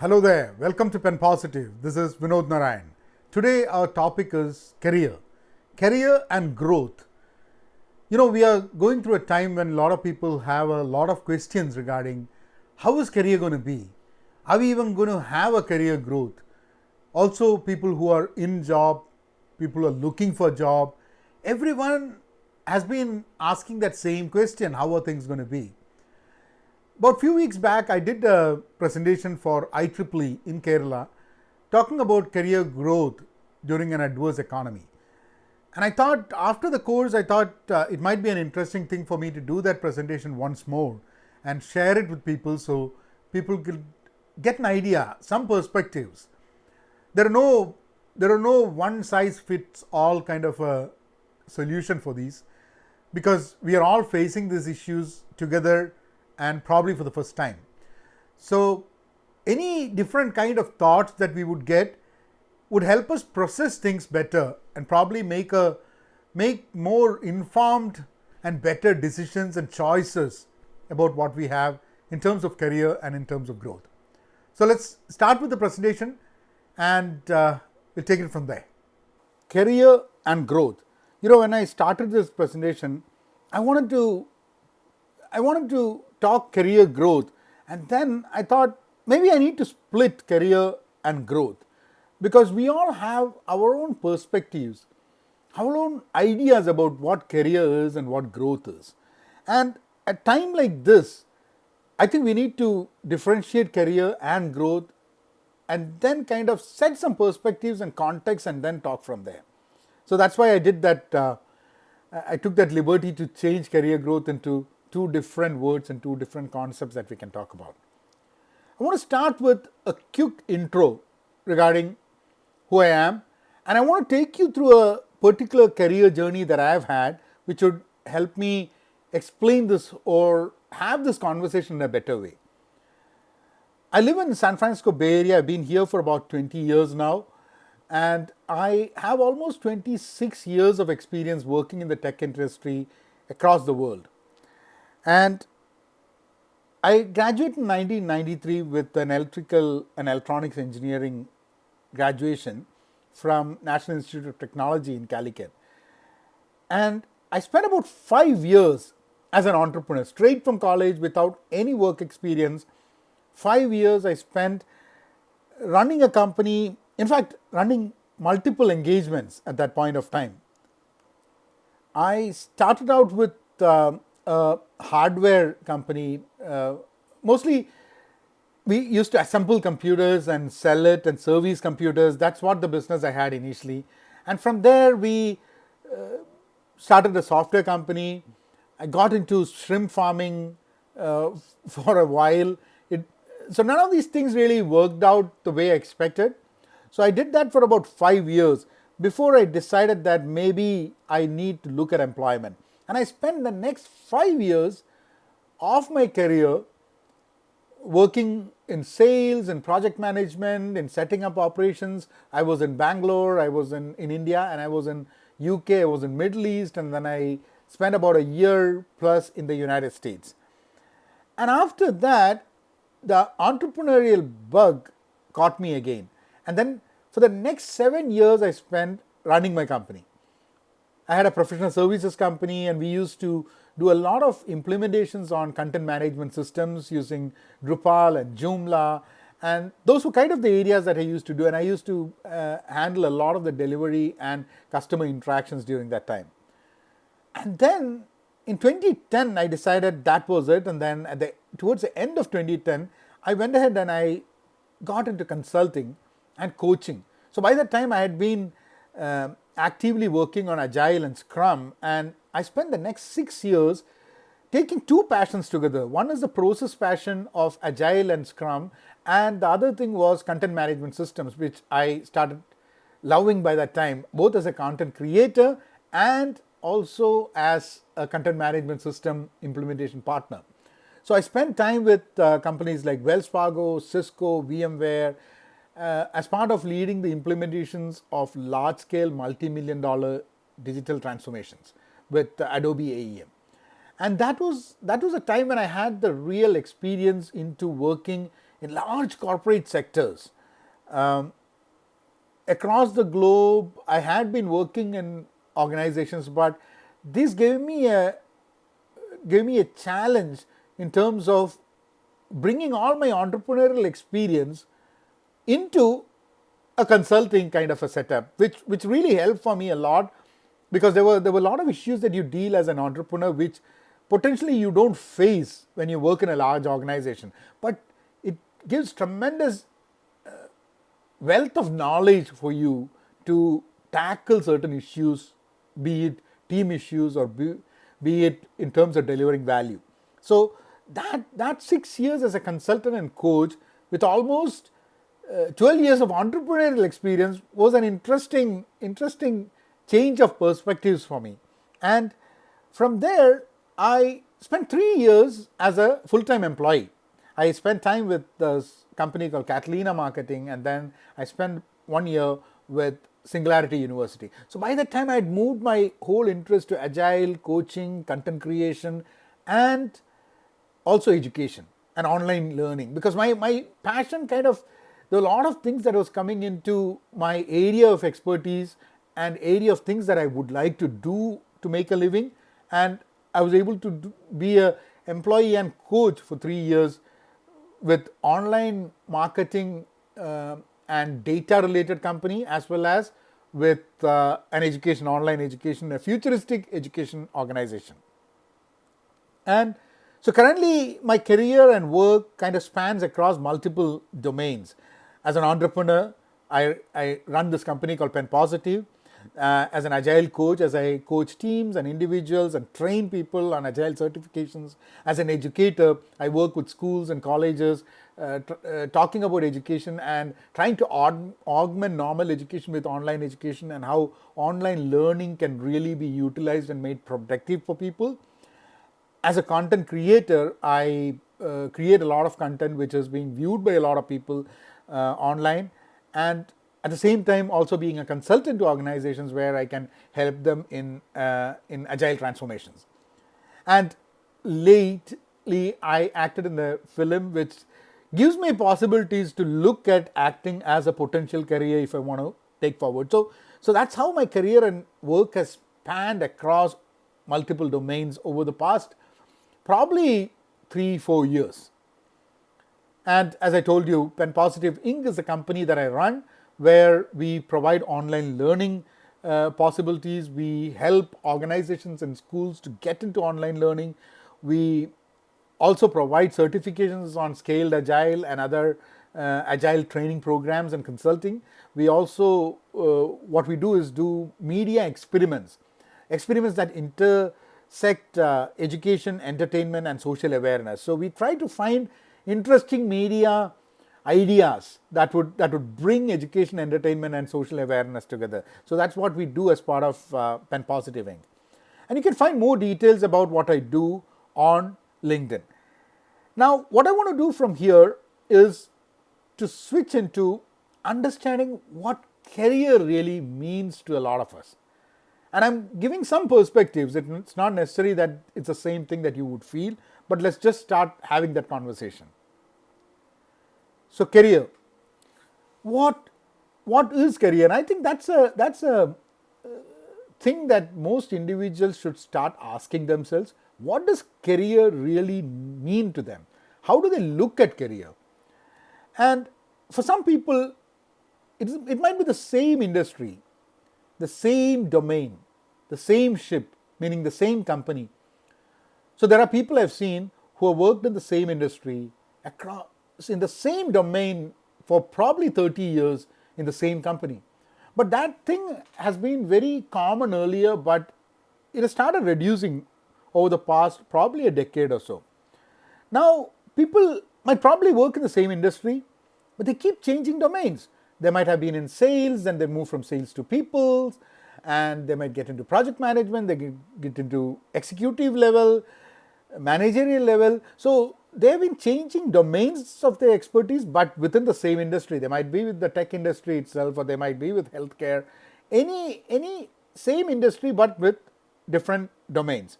Hello there, welcome to Pen Positive. This is Vinod Narayan. Today our topic is career and growth. You know, we are going through a time when a lot of people have a lot of questions regarding how is career going to be? Are we even going to have a career growth? Also, people who are in job, people who are looking for a job, everyone has been asking that same question, how are things going to be? About a few weeks back, I did a presentation for IEEE in Kerala talking about career growth during an adverse economy. And I thought after the course, it might be an interesting thing for me to do that presentation once more and share it with people so people could get an idea, some perspectives. There are no one size fits all kind of a solution for these, because we are all facing these issues together and probably for the first time. So any different kind of thoughts that we would get would help us process things better and probably make more informed and better decisions and choices about what we have in terms of career and in terms of growth. So let's start with the presentation and we'll take it from there. Career and growth. You know, when I started this presentation, I wanted to talk career growth, and then I thought maybe I need to split career and growth, because we all have our own perspectives, our own ideas about what career is and what growth is. And at a time like this, I think we need to differentiate career and growth and then kind of set some perspectives and context and then talk from there. So that's why I did that. I took that liberty to change career growth into two different words and two different concepts that we can talk about. I want to start with a quick intro regarding who I am, and I want to take you through a particular career journey that I have had, which would help me explain this or have this conversation in a better way. I live in the San Francisco Bay Area. I've been here for about 20 years now, and I have almost 26 years of experience working in the tech industry across the world. And I graduated in 1993 with an electrical and electronics engineering graduation from National Institute of Technology in Calicut. And I spent about 5 years as an entrepreneur, straight from college without any work experience. 5 years I spent running a company, in fact, running multiple engagements at that point of time. I started out with a hardware company. Mostly we used to assemble computers and sell it and service computers. That's what the business I had initially. And from there we started a software company. I got into shrimp farming for a while. So none of these things really worked out the way I expected. So I did that for about 5 years before I decided that maybe I need to look at employment. And I spent the next 5 years of my career working in sales and project management, in setting up operations. I was in Bangalore, I was in India, and I was in UK, I was in Middle East, and then I spent about a year plus in the United States. And after that, the entrepreneurial bug caught me again. And then for the next 7 years, I spent running my company. I had a professional services company, and we used to do a lot of implementations on content management systems using Drupal and Joomla, and those were kind of the areas that I used to do, and I used to handle a lot of the delivery and customer interactions during that time. And then in 2010, I decided that was it, and then towards the end of 2010, I went ahead and I got into consulting and coaching. So by that time, I had been actively working on Agile and Scrum, and I spent the next 6 years taking two passions together. One is the process passion of Agile and Scrum, and the other thing was content management systems, which I started loving by that time, both as a content creator and also as a content management system implementation partner. So I spent time with companies like Wells Fargo, Cisco, VMware, as part of leading the implementations of large-scale multi-million-dollar digital transformations with Adobe AEM. And that was a time when I had the real experience into working in large corporate sectors. Um, Across the globe, I had been working in organizations, but this gave me a challenge in terms of bringing all my entrepreneurial experience into a consulting kind of a setup, which really helped for me a lot, because there were a lot of issues that you deal as an entrepreneur which potentially you don't face when you work in a large organization, but it gives tremendous wealth of knowledge for you to tackle certain issues, be it team issues or be it in terms of delivering value. So that 6 years as a consultant and coach with almost 12 years of entrepreneurial experience was an interesting change of perspectives for me. And from there, I spent 3 years as a full-time employee. I spent time with this company called Catalina Marketing, and then I spent 1 year with Singularity University. So by that time, I had moved my whole interest to agile, coaching, content creation, and also education and online learning, because my passion kind of, there were a lot of things that was coming into my area of expertise and area of things that I would like to do to make a living, and I was able to be a employee and coach for 3 years with online marketing and data related company, as well as with an education, online education, a futuristic education organization. And so currently my career and work kind of spans across multiple domains. As an entrepreneur, I run this company called Pen Positive. As an agile coach, as I coach teams and individuals and train people on agile certifications. As an educator, I work with schools and colleges talking about education and trying to augment normal education with online education, and how online learning can really be utilized and made productive for people. As a content creator, I create a lot of content which is being viewed by a lot of people online, and at the same time also being a consultant to organizations where I can help them in agile transformations. And lately, I acted in the film, which gives me possibilities to look at acting as a potential career if I want to take forward. So that's how my career and work has spanned across multiple domains over the past probably 3-4 years. And as I told you, Pen Positive Inc. is the company that I run, where we provide online learning possibilities. We help organizations and schools to get into online learning. We also provide certifications on scaled agile and other agile training programs and consulting. We also, what we do is do media experiments that intersect education, entertainment, and social awareness. So we try to find interesting media ideas that would bring education, entertainment, and social awareness together. So that's what we do as part of Pen Positive Inc. And you can find more details about what I do on LinkedIn. Now, what I want to do from here is to switch into understanding what career really means to a lot of us. And I'm giving some perspectives. It's not necessary that it's the same thing that you would feel, but let's just start having that conversation. So career, what is career? And I think that's a thing that most individuals should start asking themselves. What does career really mean to them? How do they look at career? And for some people, it might be the same industry, the same domain, the same ship, meaning the same company. So there are people I've seen who have worked in the same industry, across in the same domain for probably 30 years in the same company. But that thing has been very common earlier, but it has started reducing over the past probably a decade or so. Now, people might probably work in the same industry, but they keep changing domains. They might have been in sales, then they move from sales to people, and they might get into project management, they get into executive level, managerial level. So they've been changing domains of their expertise, but within the same industry. They might be with the tech industry itself, or they might be with healthcare, any same industry, but with different domains.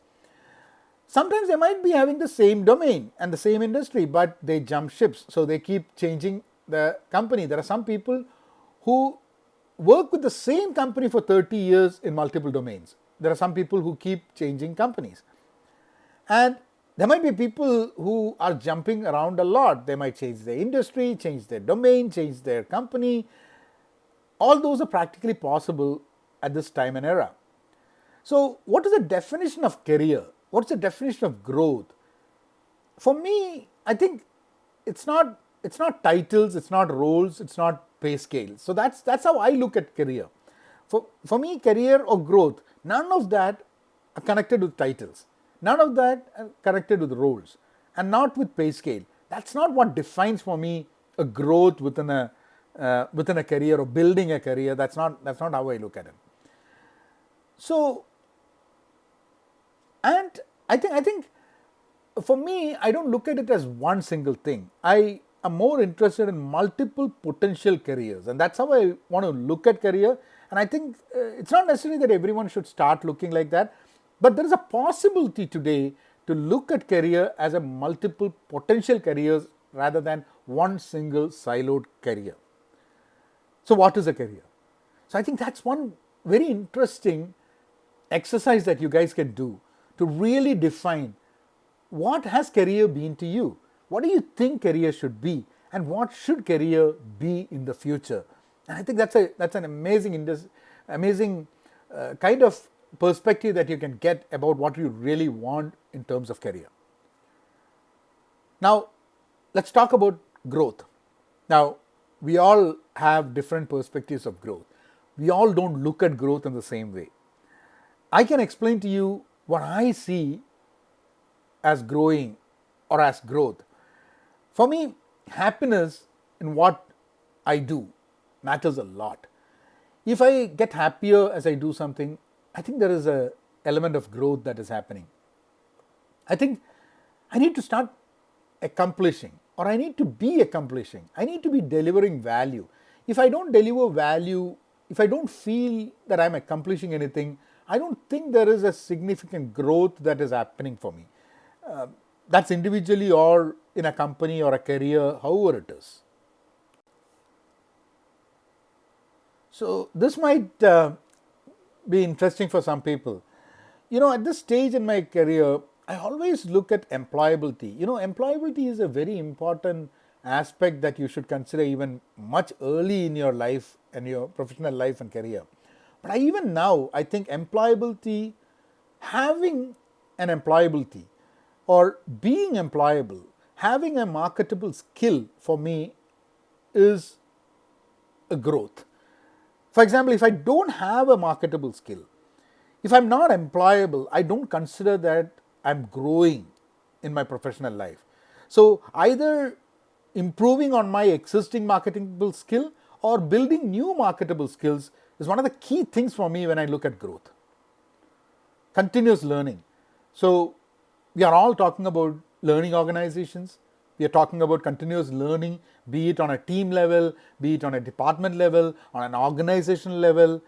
Sometimes they might be having the same domain and the same industry, but they jump ships, so they keep changing the company. There are some people who work with the same company for 30 years in multiple domains. There are some people who keep changing companies. And there might be people who are jumping around a lot. They might change their industry, change their domain, change their company. All those are practically possible at this time and era. So, what is the definition of career? What's the definition of growth? For me, I think it's not titles, it's not roles, it's not pay scales. So that's how I look at career. For me, career or growth, none of that are connected with titles. None of that are connected with roles, and not with pay scale. That's not what defines for me a growth within a career or building a career. That's not how I look at it. So, and I think for me, I don't look at it as one single thing. I am more interested in multiple potential careers, and that's how I want to look at career. And I think it's not necessarily that everyone should start looking like that, but there is a possibility today to look at career as a multiple potential careers rather than one single siloed career. So, what is a career? So, I think that's one very interesting exercise that you guys can do to really define what has career been to you? What do you think career should be? And what should career be in the future? And I think that's an amazing kind of perspective that you can get about what you really want in terms of career. Now, let's talk about growth. Now, we all have different perspectives of growth. We all don't look at growth in the same way. I can explain to you what I see as growing or as growth. For me, happiness in what I do matters a lot. If I get happier as I do something, I think there is an element of growth that is happening. I think I need to start accomplishing, or I need to be accomplishing. I need to be delivering value. If I don't deliver value, if I don't feel that I'm accomplishing anything, I don't think there is a significant growth that is happening for me. That's individually or in a company or a career, however it is. So, this might be interesting for some people. At this stage in my career, I always look at employability. Employability is a very important aspect that you should consider even much early in your life and your professional life and career. But even now, I think employability, having an employability or being employable, having a marketable skill for me is a growth. For example, if I don't have a marketable skill, if I'm not employable, I don't consider that I'm growing in my professional life. So either improving on my existing marketable skill or building new marketable skills is one of the key things for me when I look at growth. Continuous learning. So we are all talking about learning organizations. We are talking about continuous learning, be it on a team level, be it on a department level, on an organizational level.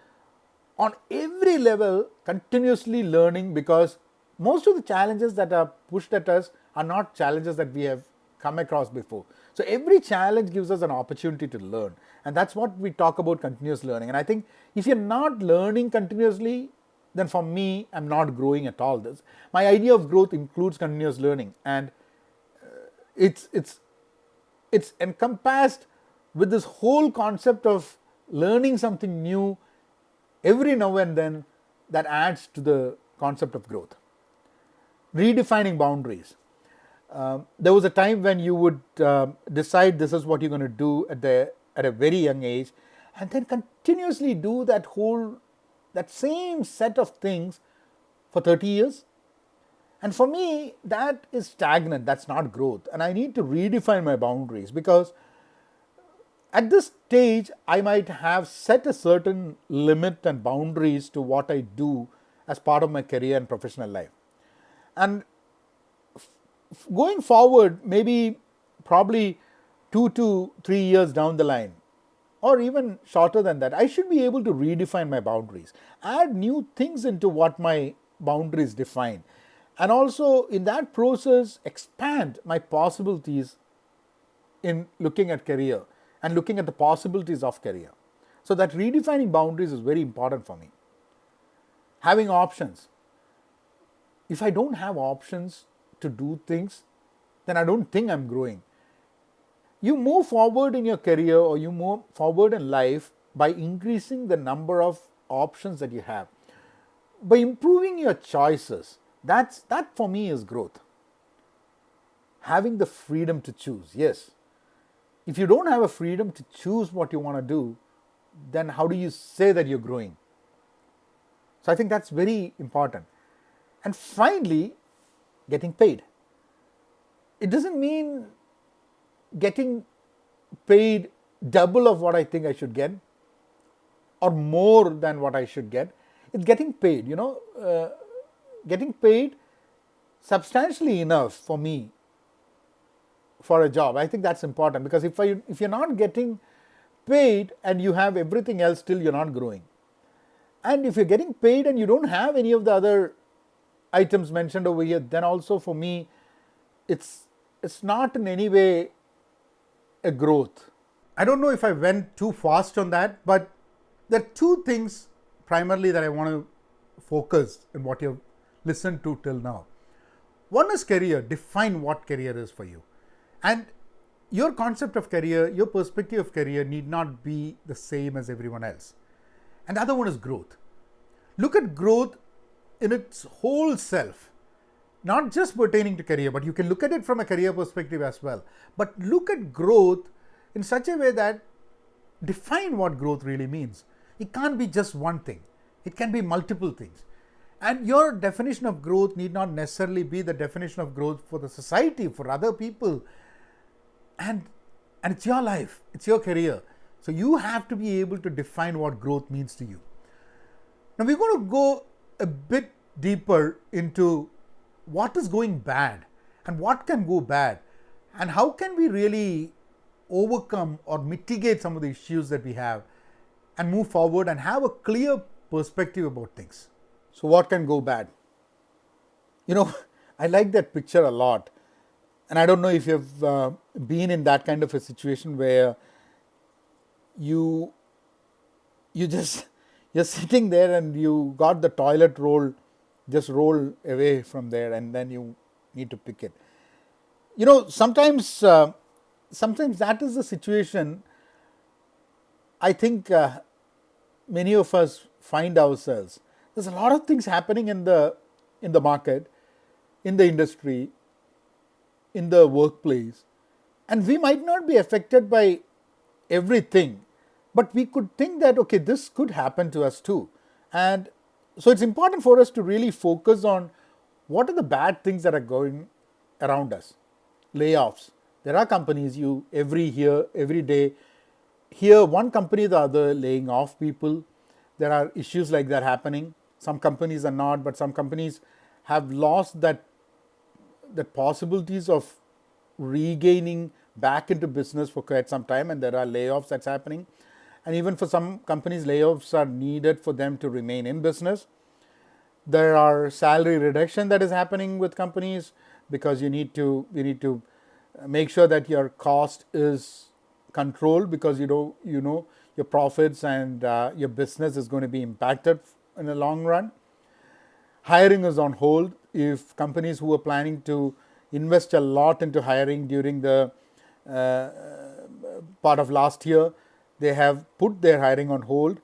On every level, continuously learning, because most of the challenges that are pushed at us are not challenges that we have come across before. So every challenge gives us an opportunity to learn, and that's what we talk about continuous learning. And I think if you're not learning continuously, then for me, I'm not growing at all. My idea of growth includes continuous learning, and it's encompassed with this whole concept of learning something new every now and then that adds to the concept of growth. Redefining boundaries. There was a time when you would decide this is what you're going to do at a very young age, and then continuously do that same set of things for 30 years. And for me, that is stagnant. That's not growth. And I need to redefine my boundaries, because at this stage, I might have set a certain limit and boundaries to what I do as part of my career and professional life. And going forward, maybe probably 2 to 3 years down the line, or even shorter than that, I should be able to redefine my boundaries, add new things into what my boundaries define. and also in that process expand my possibilities in looking at career and looking at the possibilities of career. So that redefining boundaries is very important for me. Having options. If I don't have options to do things, then I don't think I'm growing. You move forward in your career or you move forward in life by increasing the number of options that you have, by improving your choices. That for me is growth. Having the freedom to choose, yes. If you don't have a freedom to choose what you want to do, then how do you say that you're growing? So I think that's very important. And finally, getting paid. It doesn't mean getting paid double of what I think I should get or more than what I should get. It's getting paid, getting paid substantially enough for me for a job. I think that's important, because if you're not getting paid and you have everything else, still you're not growing. And if you're getting paid and you don't have any of the other items mentioned over here, then also for me, it's not in any way a growth. I don't know if I went too fast on that, but there are two things primarily that I want to focus in what you've listened to till now. One is career. Define what career is for you. And your concept of career, your perspective of career need not be the same as everyone else. And the other one is growth. Look at growth in its whole self, not just pertaining to career, but you can look at it from a career perspective as well. But look at growth in such a way that define what growth really means. It can't be just one thing. It can be multiple things. And your definition of growth need not necessarily be the definition of growth for the society, for other people. And it's your life, it's your career. So you have to be able to define what growth means to you. Now we're going to go a bit deeper into what is going bad and what can go bad and how can we really overcome or mitigate some of the issues that we have and move forward and have a clear perspective about things. So what can go bad? I like that picture a lot. And I don't know if you've been in that kind of a situation where you're sitting there and you got the toilet roll just roll away from there, and then you need to pick it. Sometimes that is the situation. I think many of us find ourselves. There's a lot of things happening in the market, in the industry, in the workplace, and we might not be affected by everything, but we could think that, okay, this could happen to us too. And so it's important for us to really focus on what are the bad things that are going around us. Layoffs. There are companies every day hear one company or the other laying off people. There are issues like that happening. Some companies are not, but some companies have lost that possibilities of regaining back into business for quite some time, and there are layoffs that's happening. And even for some companies, layoffs are needed for them to remain in business. There are salary reduction that is happening with companies because you need to make sure that your cost is controlled, because you know your profits and your business is going to be impacted in the long run. Hiring is on hold. If companies who are planning to invest a lot into hiring during the part of last year, they have put their hiring on hold.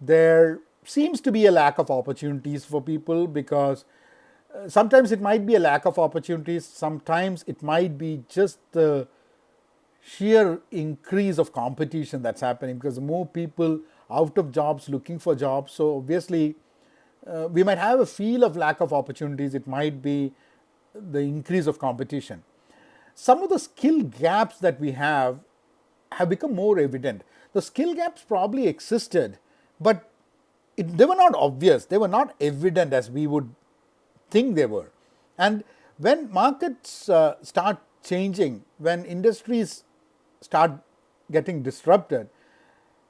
There seems to be a lack of opportunities for people, because sometimes it might be a lack of opportunities, sometimes it might be just the sheer increase of competition that's happening, because more people out of jobs looking for jobs. So obviously we might have a feel of lack of opportunities. It might be the increase of competition. Some of the skill gaps that we have become more evident. The skill gaps probably existed, but they were not obvious. They were not evident as we would think they were. And when markets start changing, when industries start getting disrupted,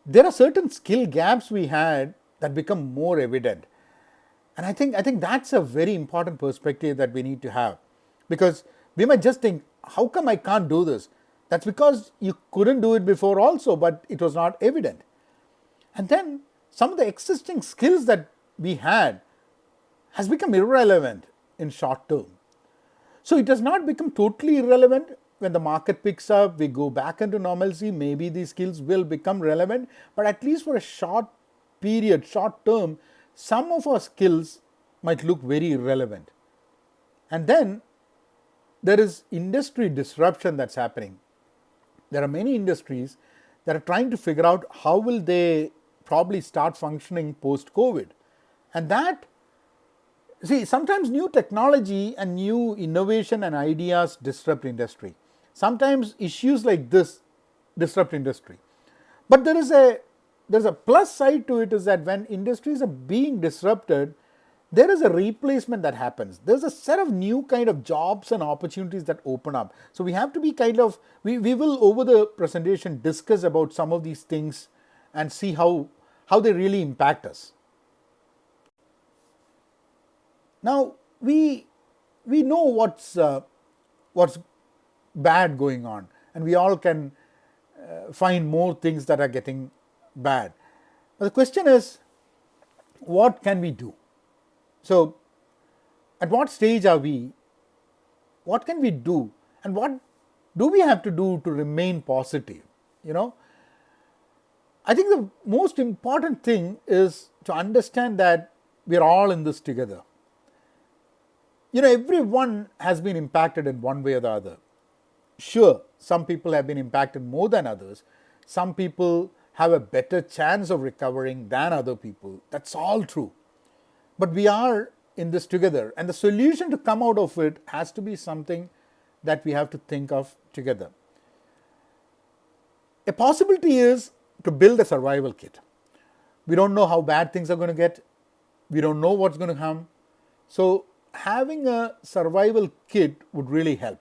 there are certain skill gaps we had that become more evident. And I think that's a very important perspective that we need to have, because we might just think, how come I can't do this? That's because you couldn't do it before also, but it was not evident. And then some of the existing skills that we had has become irrelevant in short term. So it does not become totally irrelevant. When the market picks up, we go back into normalcy, maybe these skills will become relevant, but at least for a short period, short term, some of our skills might look very irrelevant. And then there is industry disruption that's happening. There are many industries that are trying to figure out how will they probably start functioning post COVID. And that, see, sometimes new technology and new innovation and ideas disrupt industry. Sometimes issues like this disrupt industry. But there's a plus side to it, is that when industries are being disrupted, there is a replacement that happens. There's a set of new kind of jobs and opportunities that open up. So we have to be we will over the presentation discuss about some of these things and see how they really impact us. Now we know what's bad going on, and we all can find more things that are getting bad. But the question is, what can we do? So, at what stage are we? What can we do? And what do we have to do to remain positive? You know, I think the most important thing is to understand that we are all in this together. You know, everyone has been impacted in one way or the other. Sure, some people have been impacted more than others. Some people have a better chance of recovering than other people. That's all true. But we are in this together, and the solution to come out of it has to be something that we have to think of together. A possibility is to build a survival kit. We don't know how bad things are going to get. We don't know what's going to come. So having a survival kit would really help.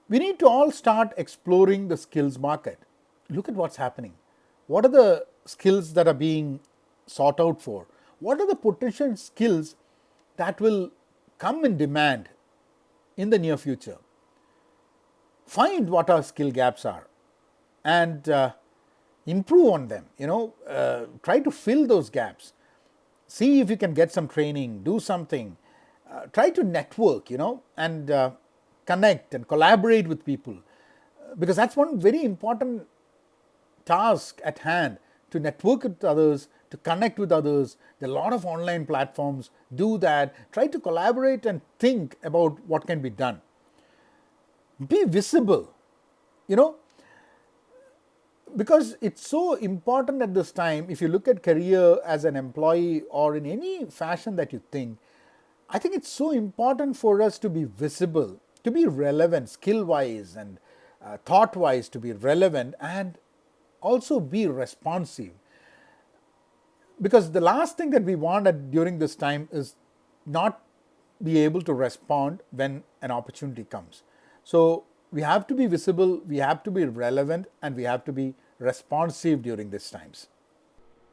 We need to all start exploring the skills market. Look at what's happening. What are the skills that are being sought out for? What are the potential skills that will come in demand in the near future? Find what our skill gaps are and improve on them. Try to fill those gaps. See if you can get some training, do something. Try to network, and connect and collaborate with people, because that's one very important task at hand, to network with others, to connect with others. There are a lot of online platforms. Do that. Try to collaborate and think about what can be done. Be visible, because it's so important at this time. If you look at career as an employee or in any fashion that you think, I think it's so important for us to be visible, to be relevant, skill-wise and thought-wise, to be relevant and also be responsive. Because the last thing that we want during this time is not be able to respond when an opportunity comes. So we have to be visible, we have to be relevant, and we have to be responsive during these times.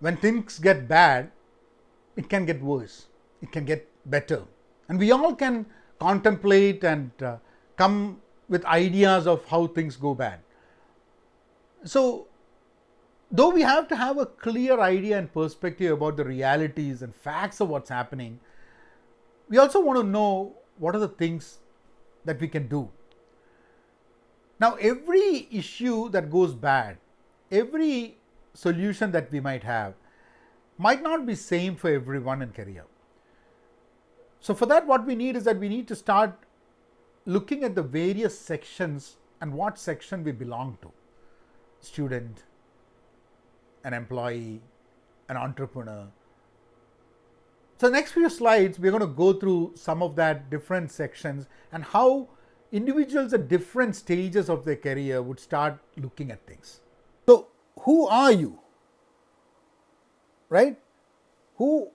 When things get bad, it can get worse, it can get better. And we all can contemplate and come with ideas of how things go bad. So, though we have to have a clear idea and perspective about the realities and facts of what's happening, we also want to know what are the things that we can do. Now, every issue that goes bad, every solution that we might have, might not be same for everyone in career. So for that, what we need is that we need to start looking at the various sections and what section we belong to. Student, an employee, an entrepreneur. So next few slides, we're going to go through some of that different sections and how individuals at different stages of their career would start looking at things. So who are you? Right? Who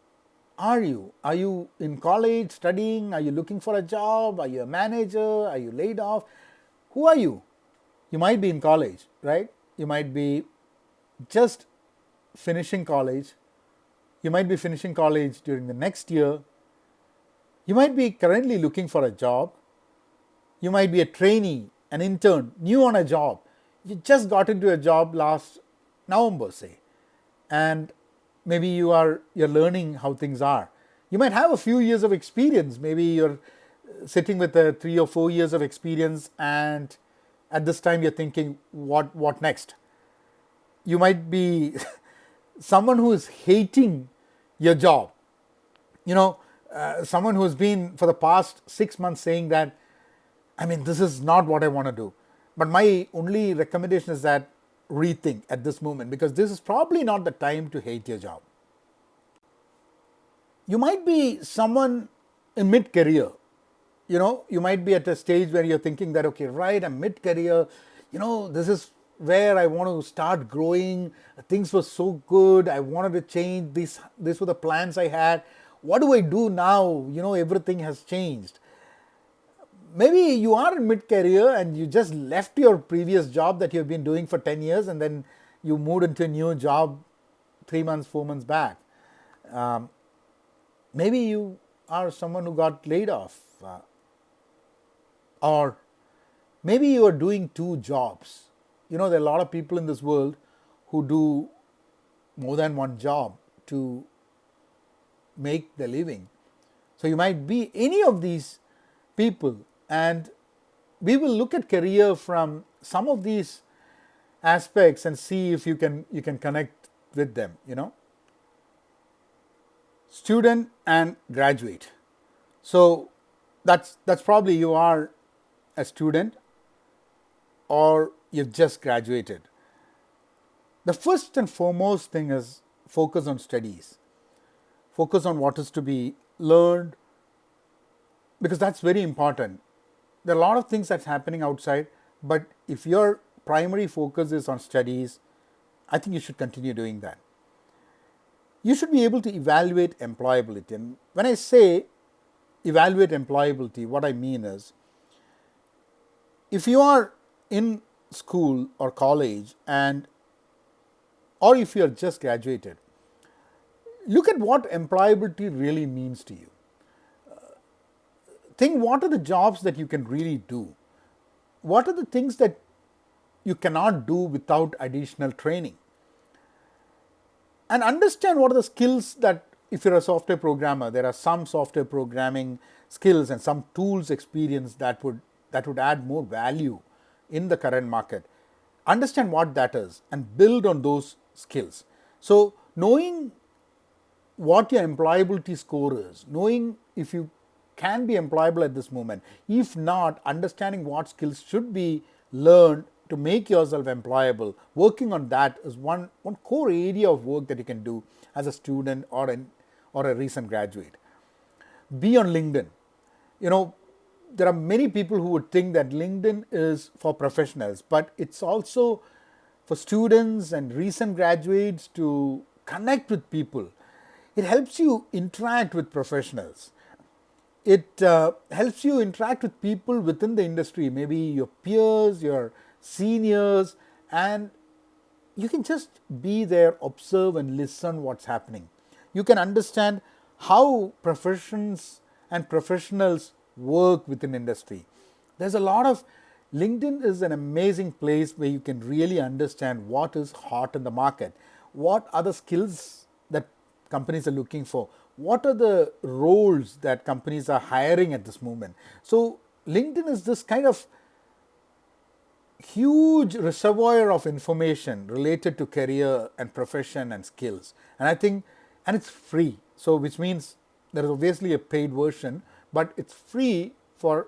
are you? Are you in college studying? Are you looking for a job? Are you a manager? Are you laid off? Who are you? You might be in college, right? You might be just finishing college, You might be finishing college during the next year. You might be currently looking for a job. You might be a trainee, an intern, new on a job. You just got into a job last November, say, and maybe you're learning how things are. You might have a few years of experience. Maybe you're sitting with a 3 or 4 years of experience, and at this time you're thinking, what next? You might be someone who is hating your job. You know, someone who's been for the past 6 months saying that, I mean, this is not what I want to do. But my only recommendation is that rethink at this moment, because this is probably not the time to hate your job. You might be someone in mid career. You might be at a stage where you're thinking that, okay, right, I'm mid career, this is where I want to start growing. Things were so good, I wanted to change. These were the plans I had. What do I do now? Everything has changed. Maybe you are in mid career and you just left your previous job that you've been doing for 10 years, and then you moved into a new job 3 months, 4 months back. Maybe you are someone who got laid off, or maybe you are doing two jobs. There are a lot of people in this world who do more than one job to make their living. So you might be any of these people, and we will look at career from some of these aspects and see if you can connect with them. Student and graduate. So that's probably you are a student or you've just graduated. The first and foremost thing is focus on studies. Focus on what is to be learned, because that's very important. There are a lot of things that's happening outside, but if your primary focus is on studies, I think you should continue doing that. You should be able to evaluate employability. And when I say evaluate employability, what I mean is, if you are in school or college, or if you are just graduated, look at what employability really means to you. Think, what are the jobs that you can really do? What are the things that you cannot do without additional training? And understand what are the skills that, if you're a software programmer, there are some software programming skills and some tools experience that would add more value in the current market. Understand what that is and build on those skills. So knowing what your employability score is, knowing if you can be employable at this moment, if not, understanding what skills should be learned to make yourself employable, working on that is one core area of work that you can do as a student or a recent graduate. Be on LinkedIn. There are many people who would think that LinkedIn is for professionals, but it's also for students and recent graduates to connect with people. It helps you interact with professionals. It helps you interact with people within the industry, maybe your peers, your seniors, and you can just be there, observe and listen what's happening. You can understand how professions and professionals work within industry. There's a lot of LinkedIn is an amazing place where you can really understand what is hot in the market, what are the skills that companies are looking for, what are the roles that companies are hiring at this moment. So LinkedIn is this kind of huge reservoir of information related to career and profession and skills. And it's free. So which means there is obviously a paid version, but it's free for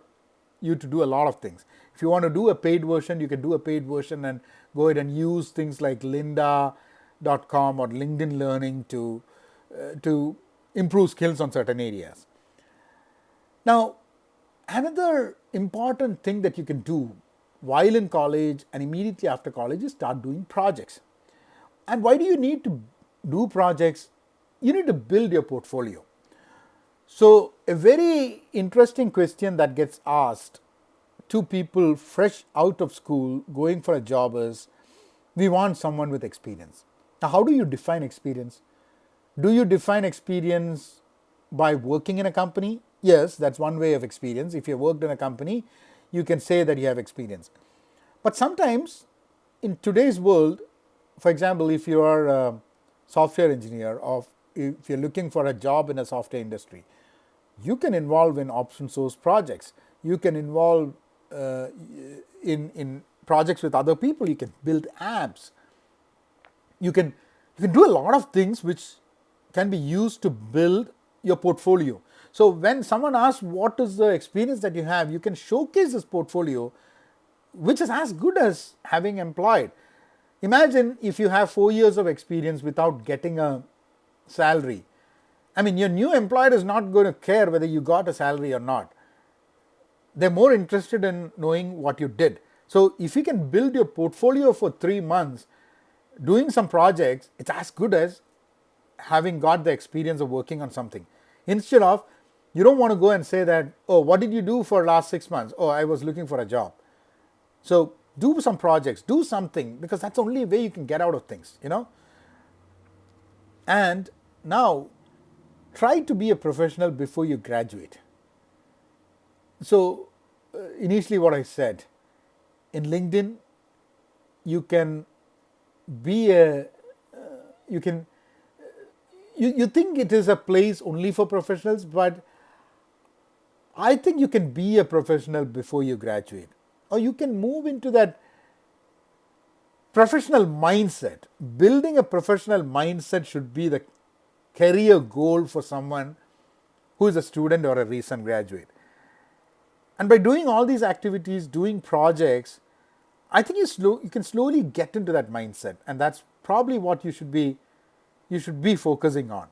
you to do a lot of things. If you want to do a paid version, you can do a paid version and go ahead and use things like lynda.com or LinkedIn Learning to improve skills on certain areas. Now, another important thing that you can do while in college and immediately after college is start doing projects. And why do you need to do projects? You need to build your portfolio. So a very interesting question that gets asked to people fresh out of school going for a job is, we want someone with experience. Now, how do you define experience? Do you define experience by working in a company? Yes, that's one way of experience. If you worked in a company, you can say that you have experience. But sometimes in today's world, for example, if you are a software engineer or if you're looking for a job in a software industry, you can involve in open source projects. You can involve in projects with other people. You can build apps. You can do a lot of things which can be used to build your portfolio. So when someone asks what is the experience that you can showcase this portfolio, which is as good as having employed. Imagine if you have 4 years of experience without getting a salary. I mean, your new employer is not going to care whether you got a salary or not. They're more interested in knowing what you did. So if you can build your portfolio for 3 months doing some projects, it's as good as having got the experience of working on something. Instead of, you don't want to go and say that, oh, what did you do for last 6 months? Oh, I was looking for a job. So do some projects, do something, because that's the only way you can get out of things. And now try to be a professional before you graduate. So initially what I said, in LinkedIn, you can be you think it is a place only for professionals, but I think you can be a professional before you graduate, or you can move into that professional mindset. Building a professional mindset should be the career goal for someone who is a student or a recent graduate. And by doing all these activities, doing projects, I think you can slowly get into that mindset, and that's probably what you should be focusing on.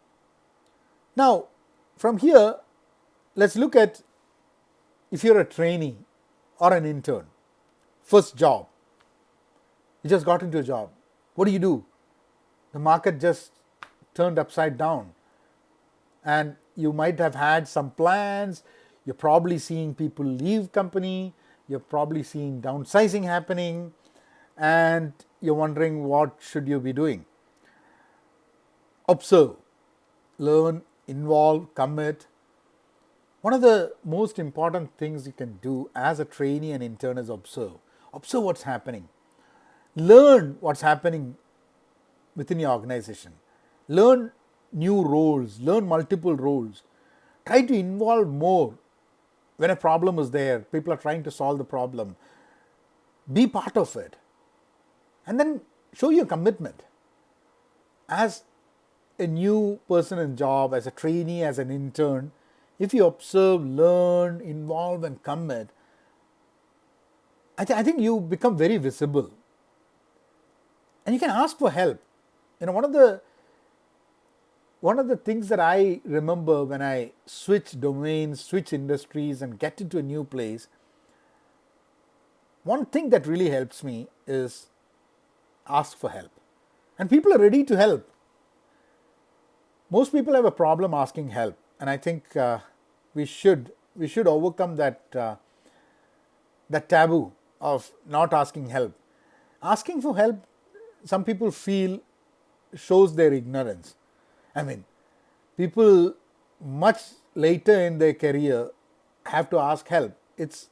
Now, from here, let's look at if you're a trainee or an intern, first job. You just got into a job. What do? The market just turned upside down, and you might have had some plans. You're probably seeing people leave company. You're probably seeing downsizing happening, and you're wondering what should you be doing. Observe, learn, involve, commit. One of the most important things you can do as a trainee and intern is observe. Observe what's happening. Learn what's happening within your organization. Learn new roles, learn multiple roles. Try to involve more. When a problem is there, people are trying to solve the problem. Be part of it. And then show your commitment. As a new person in job, as a trainee, as an intern, if you observe, learn, involve, and commit, I think you become very visible. And you can ask for help. One of the things that I remember when I switch domains, switch industries, and get into a new place, one thing that really helps me is ask for help. And people are ready to help. Most people have a problem asking help, and I think we should overcome that taboo of not asking help. Asking for help, some people feel, shows their ignorance. I mean, people much later in their career have to ask help. It's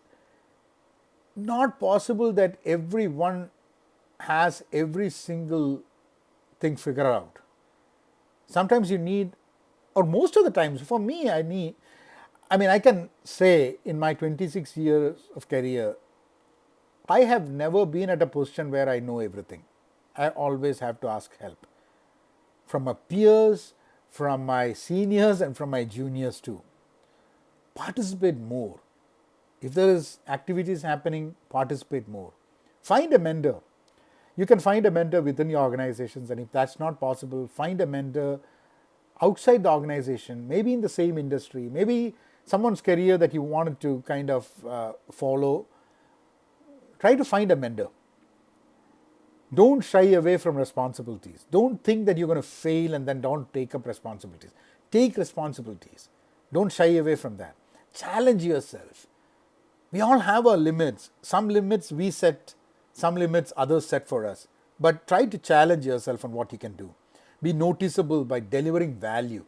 not possible that everyone has every single thing figured out. Sometimes you need, or most of the times, for me, I can say in my 26 years of career, I have never been at a position where I know everything. I always have to ask help from my peers, from my seniors, and from my juniors too. Participate more. If there is activities happening, participate more. Find a mentor. You can find a mentor within your organizations, and if that's not possible, find a mentor outside the organization, maybe in the same industry, maybe someone's career that you wanted to kind of follow. Try to find a mentor. Don't shy away from responsibilities. Don't think that you're going to fail and then don't take up responsibilities. Take responsibilities. Don't shy away from that. Challenge yourself. We all have our limits. Some limits we set, some limits others set for us. But try to challenge yourself on what you can do. be noticeable by delivering value.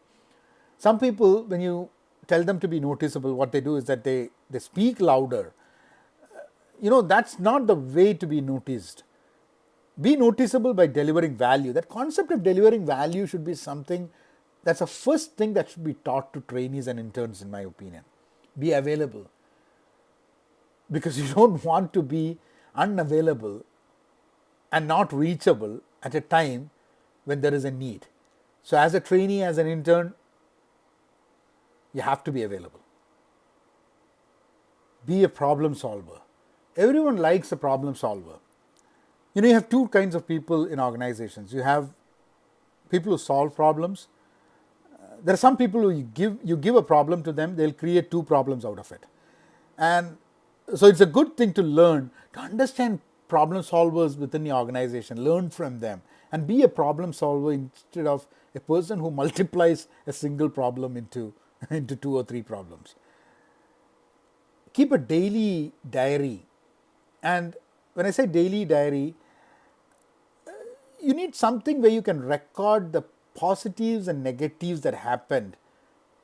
Some people, when you tell them to be noticeable, what they do is that they speak louder. That's not the way to be noticed. Be noticeable by delivering value. That concept of delivering value should be something that's the first thing that should be taught to trainees and interns, in my opinion. Be available, because you don't want to be unavailable and not reachable at a time when there is a need. So, as a trainee, as an intern, you have to be available. Be a problem solver. Everyone likes a problem solver. You have two kinds of people in organizations. You have people who solve problems. There are some people who you give a problem to them, they'll create two problems out of it. And so it's a good thing to learn to understand problem solvers within the organization, learn from them, and be a problem solver instead of a person who multiplies a single problem into two or three problems. Keep a daily diary. And when I say daily diary, you need something where you can record the positives and negatives that happened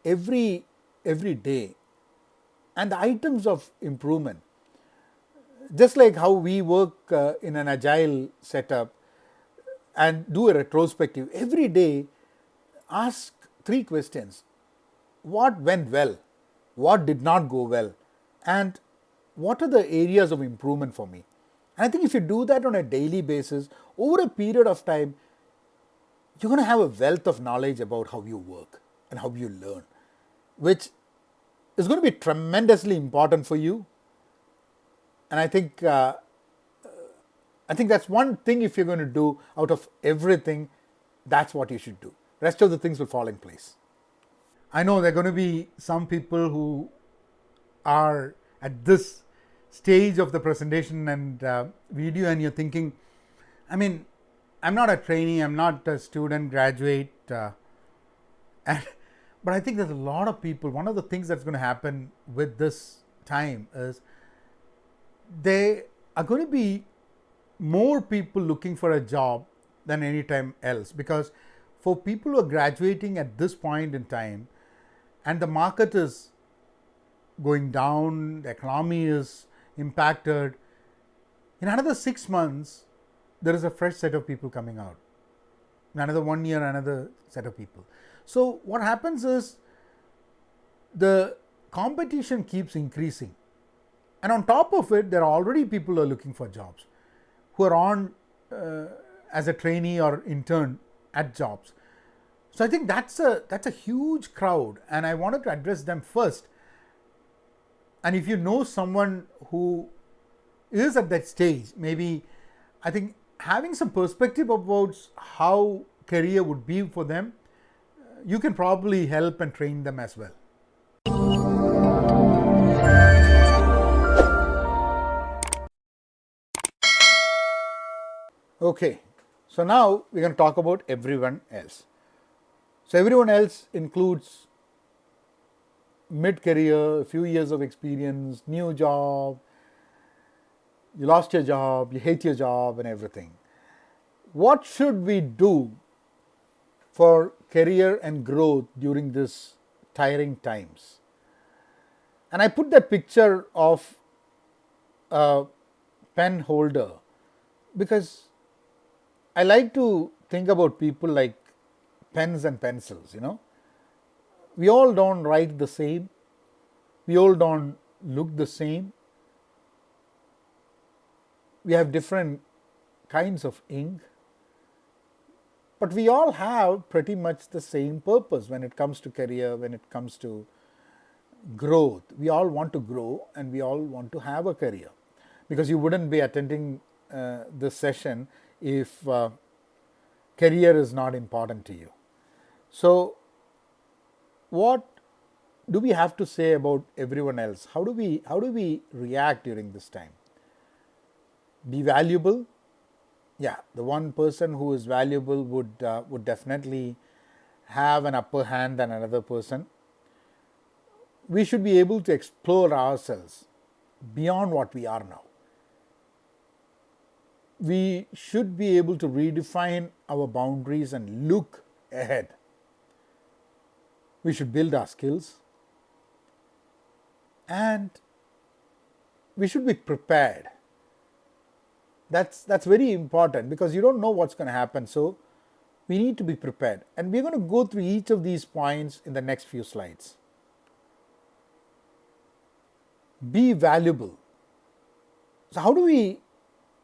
every day, and the items of improvement. Just like how we work in an agile setup and do a retrospective, every day ask three questions. What went well? What did not go well? And what are the areas of improvement for me? And I think if you do that on a daily basis, over a period of time, you're going to have a wealth of knowledge about how you work and how you learn, which is going to be tremendously important for you. And I think that's one thing. If you're going to do out of everything, that's what you should do. Rest of the things will fall in place. I know there are going to be some people who are at this stage of the presentation and video, and you're thinking, I'm not a trainee, I'm not a student, graduate, but I think there's a lot of people. One of the things that's going to happen with this time is there are going to be more people looking for a job than any time else, because for people who are graduating at this point in time and the market is going down, the economy is impacted, in another 6 months there is a fresh set of people coming out. In another 1 year, another set of people. So what happens is the competition keeps increasing, and on top of it, there are already people who are looking for jobs, who are on as a trainee or intern at jobs. So I think that's a huge crowd, and I wanted to address them first. And if you know someone who is at that stage, maybe I think having some perspective about how career would be for them, you can probably help and train them as well. Okay, so now we're going to talk about everyone else. So everyone else includes mid-career, a few years of experience, new job, you lost your job, you hate your job and everything. What should we do for career and growth during these tiring times? And I put that picture of a pen holder because I like to think about people like pens and pencils, We all don't write the same. We all don't look the same. We have different kinds of ink. But we all have pretty much the same purpose when it comes to career, when it comes to growth. We all want to grow and we all want to have a career, because you wouldn't be attending this session if career is not important to you. So what do we have to say about everyone else? How do we react during this time? Be valuable. Yeah, the one person who is valuable would definitely have an upper hand than another person. We should be able to explore ourselves beyond what we are now. we should be able to redefine our boundaries and look ahead. We should build our skills and we should be prepared. That's very important because you don't know what's going to happen. So we need to be prepared. And we're going to go through each of these points in the next few slides. Be valuable. So how do we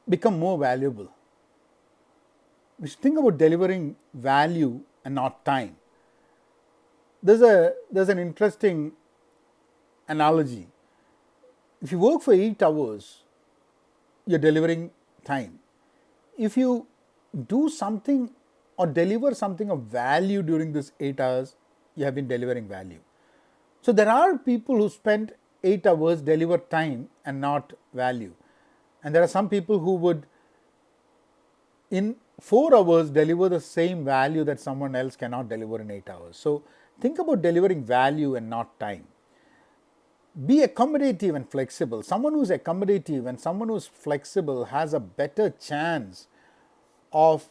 become more valuable? We should think about delivering value and not time. There's an interesting analogy. If you work for 8 hours, you're delivering time. If you do something or deliver something of value during this 8 hours, you have been delivering value. So there are people who spend 8 hours deliver time and not value. And there are some people who would in 4 hours deliver the same value that someone else cannot deliver in 8 hours. So think about delivering value and not time. Be accommodative and flexible. Someone who's accommodative and someone who's flexible has a better chance of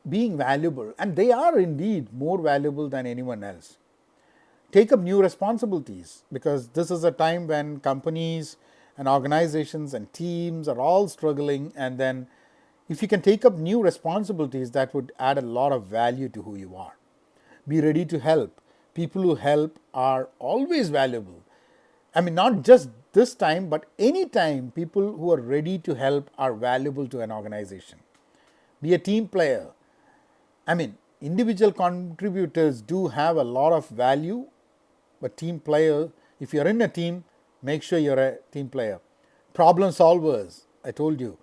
being valuable, and they are indeed more valuable than anyone else. Take up new responsibilities because this is a time when companies and organizations and teams are all struggling, and then if you can take up new responsibilities, that would add a lot of value to who you are. Be ready to help. People who help are always valuable. I mean, not just this time, but any time, people who are ready to help are valuable to an organization. Be a team player. I mean, individual contributors do have a lot of value, but team player, if you're in a team, make sure you're a team player. Problem solvers, I told you.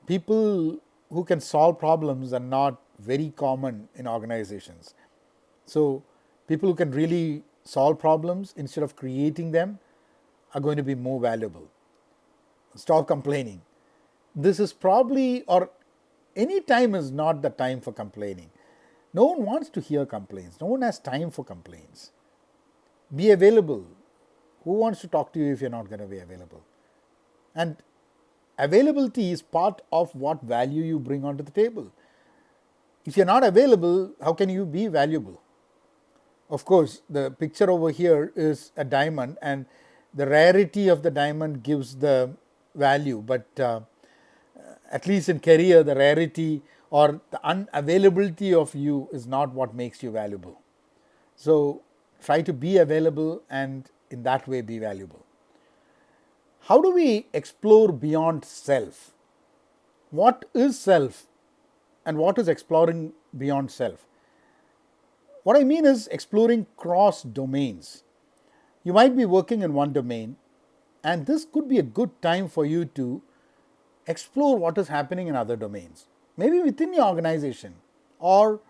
People who can solve problems are not very common in organizations. So people who can really solve problems instead of creating them are going to be more valuable. Stop complaining. This is probably, or any time is not the time for complaining. No one wants to hear complaints. No one has time for complaints. Be available. Who wants to talk to you if you're not going to be available? And availability is part of what value you bring onto the table. If you're not available, how can you be valuable? Of course, the picture over here is a diamond, and the rarity of the diamond gives the value, but at least in career, the rarity or the unavailability of you is not what makes you valuable. So try to be available and in that way be valuable. How do we explore beyond self? What is self and what is exploring beyond self? What I mean is exploring cross domains. You might be working in one domain, and this could be a good time for you to explore what is happening in other domains. Maybe within your organization or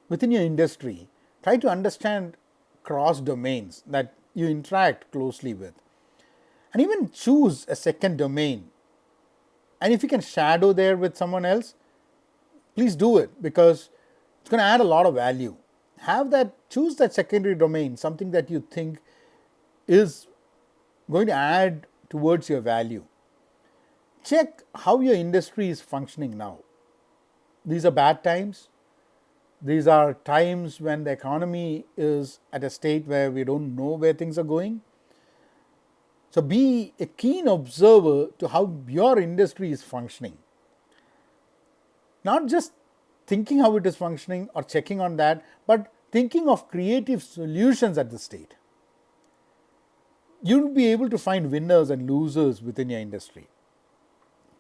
within your industry, try to understand cross domains that you interact closely with. And even choose a second domain. And if you can shadow there with someone else, please do it because it's going to add a lot of value. Choose that secondary domain, something that you think is going to add towards your value. Check how your industry is functioning now. These are bad times. These are times when the economy is at a state where we don't know where things are going. So be a keen observer to how your industry is functioning. Not just thinking how it is functioning or checking on that, but thinking of creative solutions at this state. You'll be able to find winners and losers within your industry.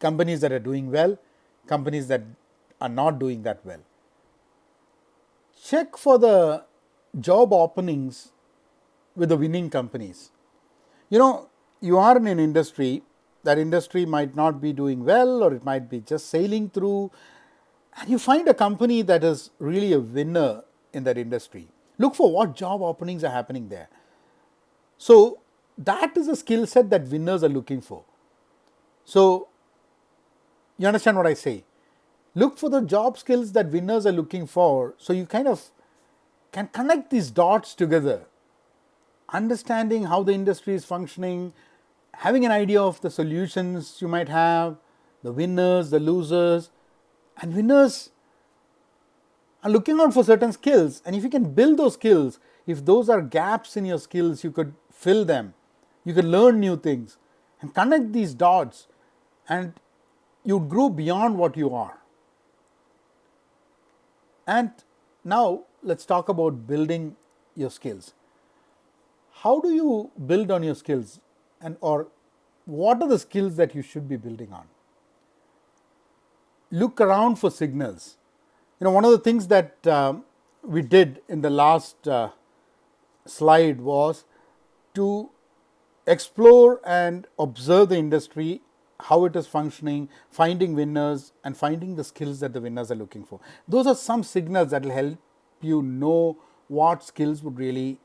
Companies that are doing well, companies that are not doing that well. Check for the job openings with the winning companies. You are in an industry, that industry might not be doing well or it might be just sailing through, and you find a company that is really a winner in that industry. Look for what job openings are happening there. So that is a skill set that winners are looking for. So you understand what I say? Look for the job skills that winners are looking for, so you kind of can connect these dots together. Understanding how the industry is functioning, having an idea of the solutions you might have, the winners, the losers, and winners are looking out for certain skills. And if you can build those skills, if those are gaps in your skills, you could fill them. You could learn new things and connect these dots, and you grow beyond what you are. And now let's talk about building your skills. How do you build on your skills, and or what are the skills that you should be building on? Look around for signals. One of the things that we did in the last slide was to explore and observe the industry, how it is functioning, finding winners, and finding the skills that the winners are looking for. Those are some signals that will help you know what skills would really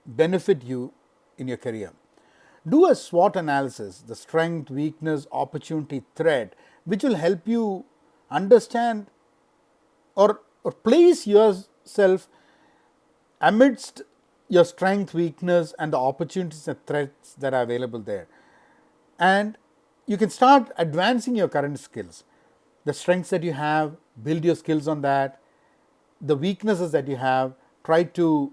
benefit you in your career. Do a SWOT analysis, the strength, weakness, opportunity, threat, which will help you understand or place yourself amidst your strength, weakness, and the opportunities and threats that are available there. And you can start advancing your current skills. The strengths that you have, build your skills on that. The weaknesses that you have, try to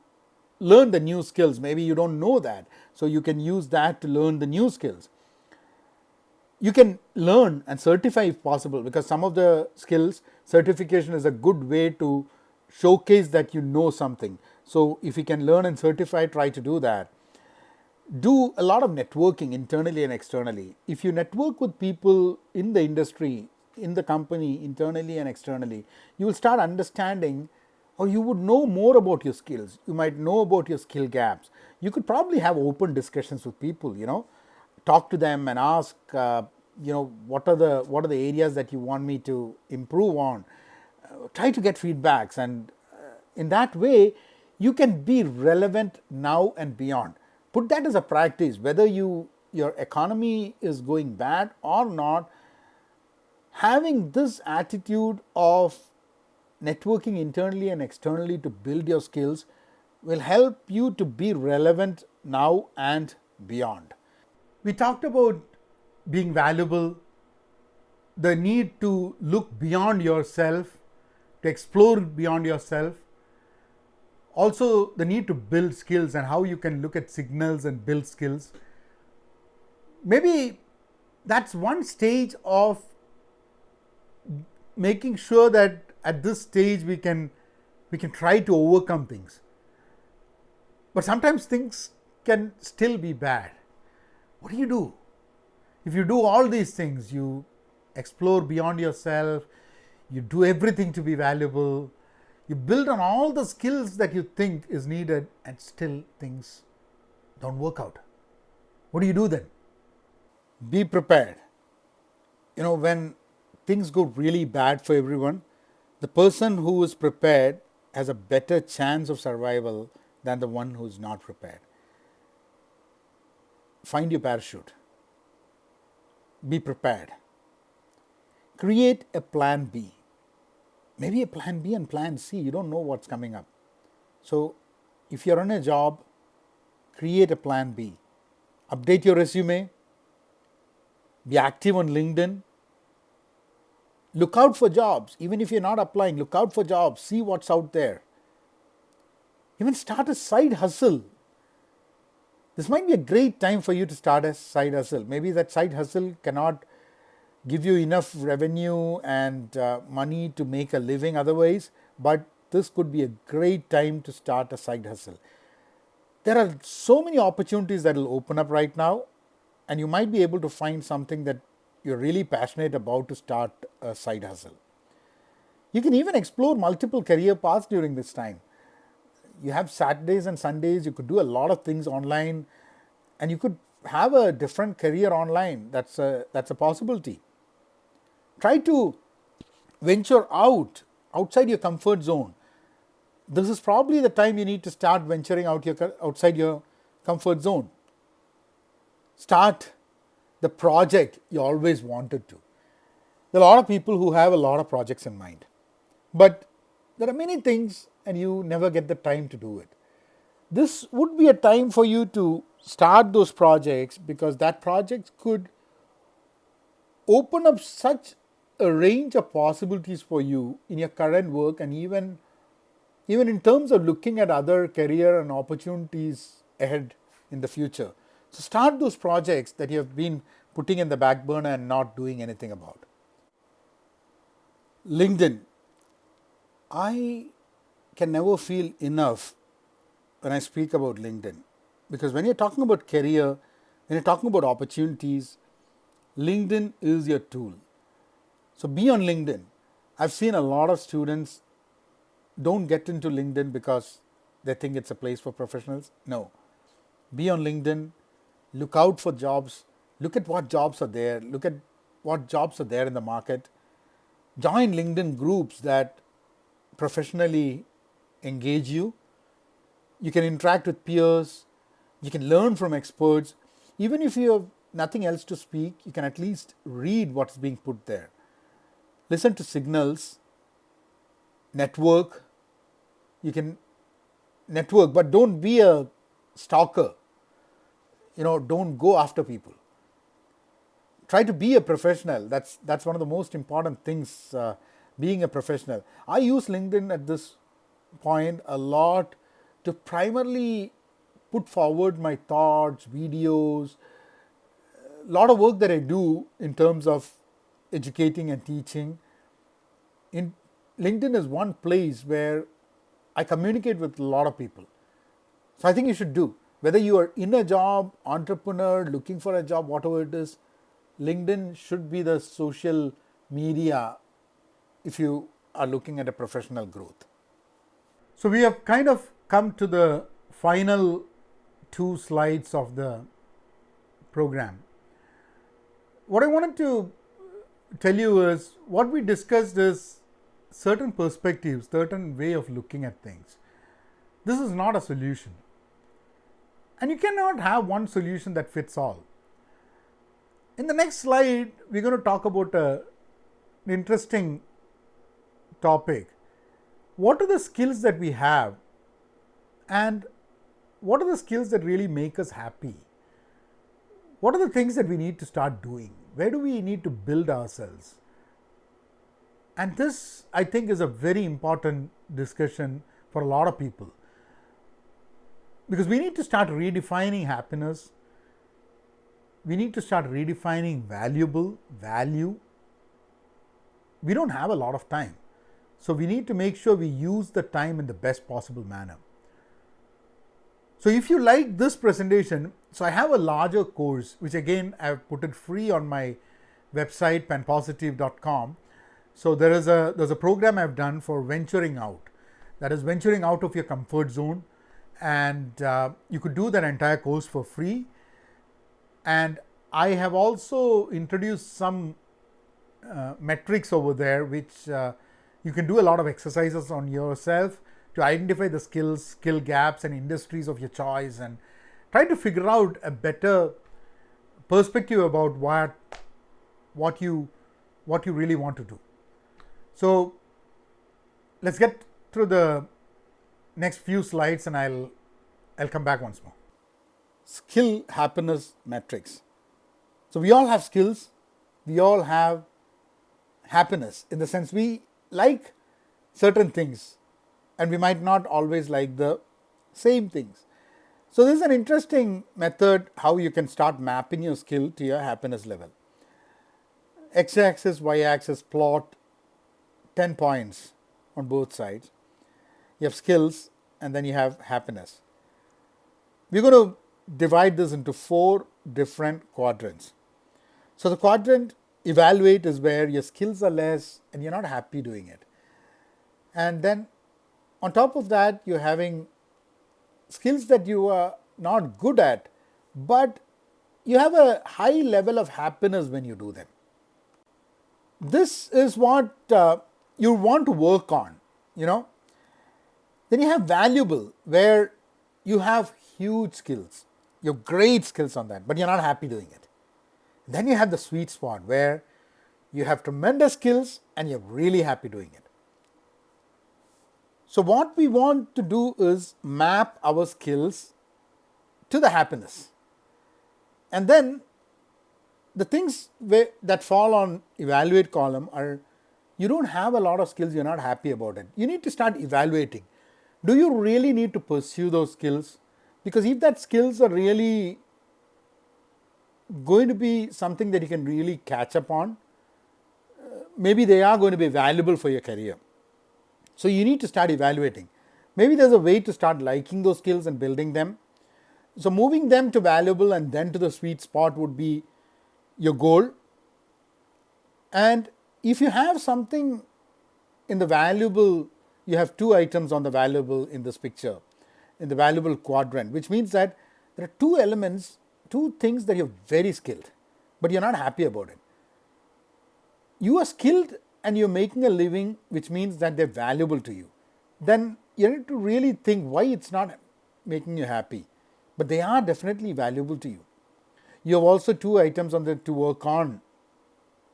learn the new skills. Maybe you don't know that, so you can use that to learn the new skills. You can learn and certify if possible, because some of the skills, certification is a good way to showcase that you know something. So if you can learn and certify, try to do that. Do a lot of networking internally and externally. If you network with people in the industry, in the company, internally and externally, you will start understanding, or you would know more about your skills. You might know about your skill gaps. You could probably have open discussions with people, talk to them and ask, what are the areas that you want me to improve on. Try to get feedbacks, and in that way you can be relevant now and beyond. Put that as a practice, whether your economy is going bad or not. Having this attitude of networking internally and externally to build your skills will help you to be relevant now and beyond. We talked about being valuable, the need to look beyond yourself, to explore beyond yourself, also the need to build skills and how you can look at signals and build skills. Maybe that's one stage of making sure that at this stage we can try to overcome things. But sometimes things can still be bad. What do you do? If you do all these things, you explore beyond yourself, you do everything to be valuable, you build on all the skills that you think is needed, and still things don't work out. What do you do then? Be prepared. When things go really bad for everyone, the person who is prepared has a better chance of survival than the one who is not prepared. Find your parachute. Be prepared. Create a plan B. Maybe a plan B and plan C. You don't know what's coming up. So if you're on a job, create a plan B. Update your resume. Be active on LinkedIn. Look out for jobs. Even if you're not applying, look out for jobs. See what's out there. Even start a side hustle. This might be a great time for you to start a side hustle. Maybe that side hustle cannot give you enough revenue and money to make a living otherwise, but this could be a great time to start a side hustle. There are so many opportunities that will open up right now, and you might be able to find something that you're really passionate about to start a side hustle. You can even explore multiple career paths during this time. You have Saturdays and Sundays, you could do a lot of things online, and you could have a different career online. That's a possibility. Try to venture outside your comfort zone. This is probably the time you need to start venturing outside your comfort zone. Start the project you always wanted to. There are a lot of people who have a lot of projects in mind, but there are many things and you never get the time to do it. This would be a time for you to start those projects, because that project could open up such a range of possibilities for you in your current work, and even in terms of looking at other career and opportunities ahead in the future. So start those projects that you have been putting in the back burner and not doing anything about. LinkedIn. I can never feel enough when I speak about LinkedIn, because when you're talking about career, when you're talking about opportunities, LinkedIn is your tool. So be on LinkedIn. I've seen a lot of students don't get into LinkedIn because they think it's a place for professionals. No. Be on LinkedIn, look out for jobs, look at what jobs are there, look at what jobs are there in the market. Join LinkedIn groups that professionally engage you. You can interact with peers, you can learn from experts. Even if you have nothing else to speak, you can at least read what's being put there. Listen to signals, network. You can network, but don't be a stalker. Don't go after people. Try to be a professional. That's one of the most important things, being a professional. I use LinkedIn at this point a lot to primarily put forward my thoughts, videos, a lot of work that I do in terms of educating and teaching. In LinkedIn is one place where I communicate with a lot of people. So I think you should do. Whether you are in a job, entrepreneur, looking for a job, whatever it is, LinkedIn should be the social media if you are looking at a professional growth. So we have kind of come to the final two slides of the program. What I wanted to tell you is what we discussed is certain perspectives, certain way of looking at things. This is not a solution. And you cannot have one solution that fits all. In the next slide, we're going to talk about an interesting topic. What are the skills that we have, and what are the skills that really make us happy? What are the things that we need to start doing? Where do we need to build ourselves? And this, I think, is a very important discussion for a lot of people, because we need to start redefining happiness. We need to start redefining value. We don't have a lot of time. So we need to make sure we use the time in the best possible manner. So if you like this presentation, so I have a larger course, which again I've put it free on my website penpositive.com. So there's a program I've done for venturing out. That is venturing out of your comfort zone, and you could do that entire course for free. And I have also introduced some metrics over there, which you can do a lot of exercises on yourself to identify the skills, skill gaps and industries of your choice, and try to figure out a better perspective about what you really want to do. So let's get through the next few slides, and I'll come back once more. Skill happiness metrics. So we all have skills, we all have happiness, in the sense we like certain things and we might not always like the same things. So this is an interesting method how you can start mapping your skill to your happiness level. X-axis, Y-axis, plot 10 points on both sides. You have skills and then you have happiness. We're going to divide this into 4 different quadrants. So the quadrant evaluate is where your skills are less and you're not happy doing it. And then on top of that, you're having skills that you are not good at, but you have a high level of happiness when you do them. This is what you want to work on, Then you have valuable, where you have huge skills, you have great skills on that, but you're not happy doing it. Then you have the sweet spot, where you have tremendous skills and you're really happy doing it. So what we want to do is map our skills to the happiness. And then the things that fall on evaluate column are, you don't have a lot of skills, you're not happy about it. You need to start evaluating. Do you really need to pursue those skills? Because if that skills are really going to be something that you can really catch up on, maybe they are going to be valuable for your career. So you need to start evaluating. Maybe there's a way to start liking those skills and building them. So moving them to valuable and then to the sweet spot would be your goal. And if you have something in the valuable, you have two items on the valuable in this picture, in the valuable quadrant, which means that there are two elements, two things that you're very skilled, but you're not happy about it. You are skilled and you're making a living, which means that they're valuable to you. Then you need to really think why it's not making you happy, but they are definitely valuable to you. You have also two items on the to work on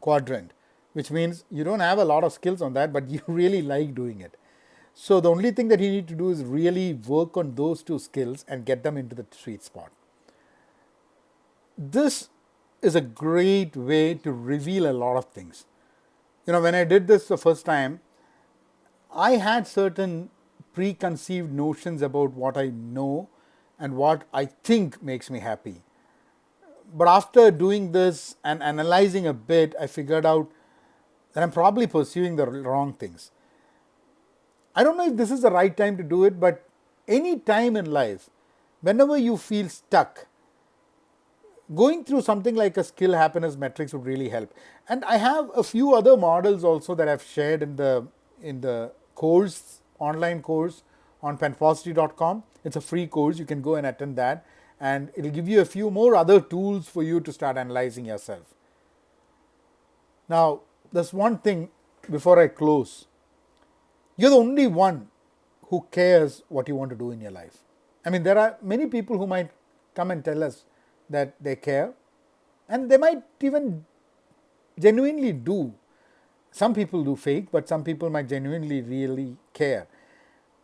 quadrant, which means you don't have a lot of skills on that, but you really like doing it. So the only thing that you need to do is really work on those two skills and get them into the sweet spot. This is a great way to reveal a lot of things. When I did this the first time, I had certain preconceived notions about what I know and what I think makes me happy. But after doing this and analyzing a bit, I figured out that I'm probably pursuing the wrong things. I don't know if this is the right time to do it, but any time in life, whenever you feel stuck, going through something like a skill happiness matrix would really help. And I have a few other models also that I've shared in the course, online course on penpositive.com. It's a free course. You can go and attend that, and it'll give you a few more other tools for you to start analyzing yourself. Now, there's one thing before I close. You're the only one who cares what you want to do in your life. I mean, there are many people who might come and tell us that they care, and they might even genuinely do. Some people do fake, but some people might genuinely really care.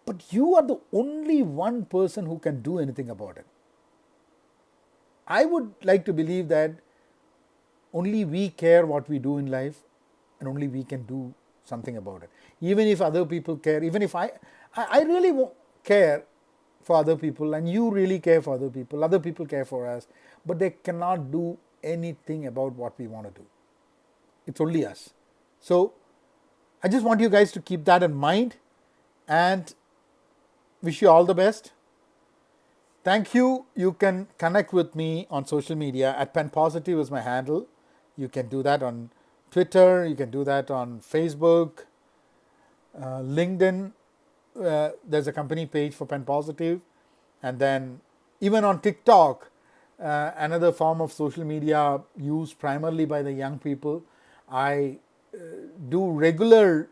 But you are the only one person who can do anything about it. I would like to believe that only we care what we do in life, and only we can do something about it. Even if other people care, even if I really care for other people, and you really care for other people care for us, but they cannot do anything about what we want to do. It's only us. So I just want you guys to keep that in mind and wish you all the best. Thank you. You can connect with me on social media at penpositive is my handle. You can do that on Twitter, you can do that on Facebook, LinkedIn. There's a company page for Pen Positive, and then even on TikTok, another form of social media used primarily by the young people. I do regular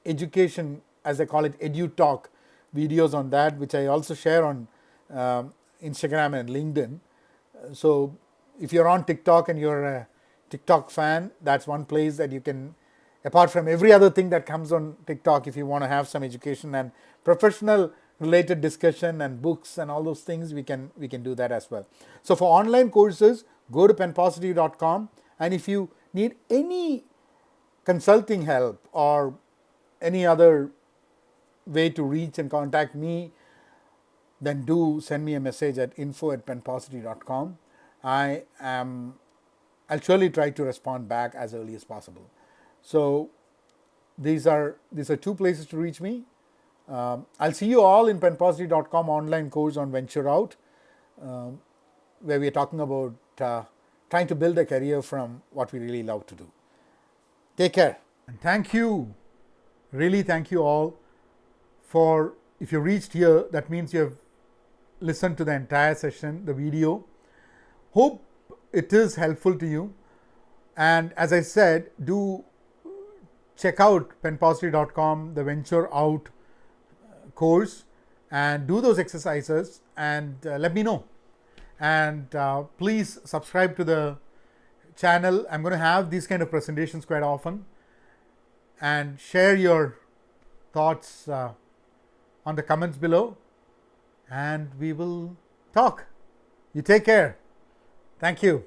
education, as I call it, edu talk videos on that, which I also share on Instagram and LinkedIn. So if you're on TikTok and you're a TikTok fan, that's one place that you can, apart from every other thing that comes on TikTok, if you want to have some education and professional related discussion and books and all those things, we can do that as well. So for online courses, go to penpositive.com, and if you need any consulting help or any other way to reach and contact me, then do send me a message at info@penpositive.com. I'll surely try to respond back as early as possible. So these are two places to reach me. I'll see you all in penpositive.com online course on Venture Out, where we are talking about trying to build a career from what we really love to do. Take care. And thank you, really thank you all for, if you reached here, that means you have listened to the entire session, the video. Hope it is helpful to you. And as I said, do check out penpositive.com, the Venture Out course, and do those exercises and let me know. And please subscribe to the channel. I'm going to have these kind of presentations quite often, and share your thoughts on the comments below, and we will talk. You take care. Thank you.